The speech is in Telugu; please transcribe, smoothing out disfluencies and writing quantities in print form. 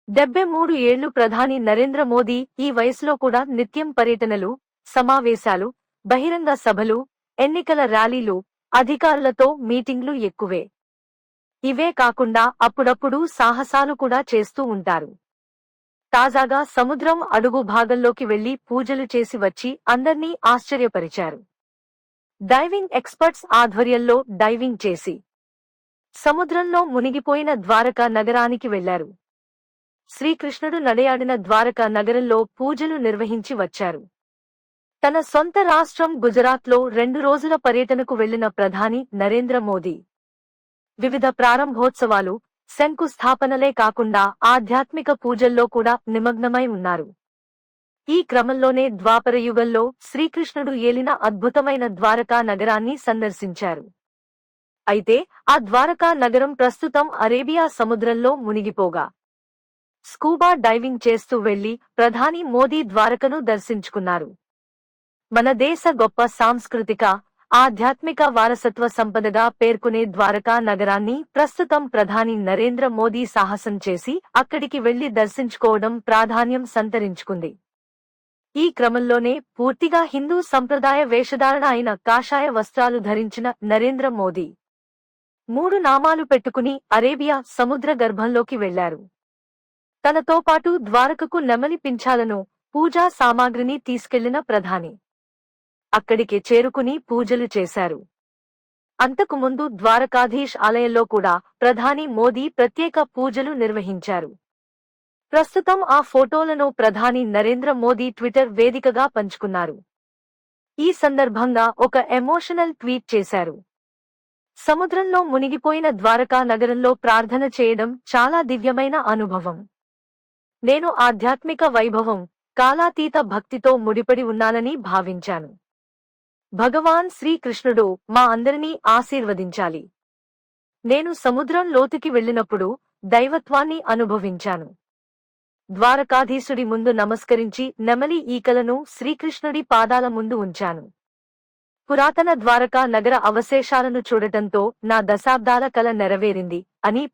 73 ఏళ్లు ప్రధాని నరేంద్ర మోదీ ఈ వయసులో కూడా నిత్యం పర్యటనలు, సమావేశాలు, బహిరంగ సభలు, ఎన్నికల ర్యాలీలు, అధికారులతో మీటింగ్లు ఎక్కువే. ఇవే కాకుండా అప్పుడప్పుడు సాహసాలు కూడా చేస్తూ ఉంటారు. తాజాగా సముద్రం అడుగు భాగంలోకి వెళ్లి పూజలు చేసి వచ్చి అందర్నీ ఆశ్చర్యపరిచారు. డైవింగ్ ఎక్స్పర్ట్స్ ఆధ్వర్యంలో డైవింగ్ చేసి సముద్రంలో మునిగిపోయిన ద్వారకా నగరానికి వెళ్లారు. శ్రీకృష్ణుడు నడయాడిన ద్వారకా నగరంలో పూజలు నిర్వహించి వచ్చారు. తన సొంత రాష్ట్రం గుజరాత్లో 2 రోజుల పర్యటనకు వెళ్లిన ప్రధాని నరేంద్ర మోదీ వివిధ ప్రారంభోత్సవాలు, శంకుస్థాపనలే కాకుండా ఆధ్యాత్మిక పూజల్లో కూడా నిమగ్నమై ఉన్నారు. ఈ క్రమంలోనే ద్వాపర యుగంలో శ్రీకృష్ణుడు ఏలిన అద్భుతమైన ద్వారకా నగరాన్ని సందర్శించారు. అయితే ఆ ద్వారకా నగరం ప్రస్తుతం అరేబియా సముద్రంలో మునిగిపోగా స్కూబా డైవింగ్ చేస్తూ వెళ్లి ప్రధాని మోదీ ద్వారకను దర్శించుకున్నారు. మన దేశ గొప్ప సాంస్కృతిక, ఆధ్యాత్మిక వారసత్వ సంపదగా పేర్కొనే ద్వారకా నగరాన్ని ప్రస్తుతం ప్రధాని నరేంద్ర మోదీ సాహసం చేసి అక్కడికి వెళ్లి దర్శించుకోవడం ప్రాధాన్యం సంతరించుకుంది. ఈ క్రమంలోనే పూర్తిగా హిందూ సంప్రదాయ వేషధారణ అయిన కాషాయ వస్త్రాలు ధరించిన నరేంద్ర మోదీ 3 నామాలు పెట్టుకుని అరేబియా సముద్ర గర్భంలోకి వెళ్లారు. తనతో పాటు ద్వారకకు నెమలి పింఛాలను, పూజా సామాగ్రిని తీసుకెళ్లిన ప్రధాని అక్కడికి చేరుకుని పూజలు చేశారు. అంతకుముందు ద్వారకాధీశ్ ఆలయంలో కూడా ప్రధాని మోదీ ప్రత్యేక పూజలు నిర్వహించారు. ప్రస్తుతం ఆ ఫోటోలను ప్రధాని నరేంద్ర మోదీ ట్విట్టర్ వేదికగా పంచుకున్నారు. ఈ సందర్భంగా ఒక ఎమోషనల్ ట్వీట్ చేశారు. సముద్రంలో మునిగిపోయిన ద్వారకా నగరంలో ప్రార్థన చేయడం చాలా దివ్యమైన అనుభవం. నేను ఆధ్యాత్మిక వైభవం, కాలాతీత భక్తితో ముడిపడి ఉన్నానని భావించాను. భగవాన్ శ్రీకృష్ణుడు మా అందరినీ ఆశీర్వదించాలి. నేను సముద్రం లోతుకి వెళ్లినప్పుడు దైవత్వాన్ని అనుభవించాను. ద్వారకాధీశుడి ముందు నమస్కరించి నెమలి ఈకలను శ్రీకృష్ణుడి పాదాల ముందు ఉంచాను. పురాతన ద్వారకా నగర అవశేషాలను చూడటంతో నా దశాబ్దాల కల నెరవేరింది అని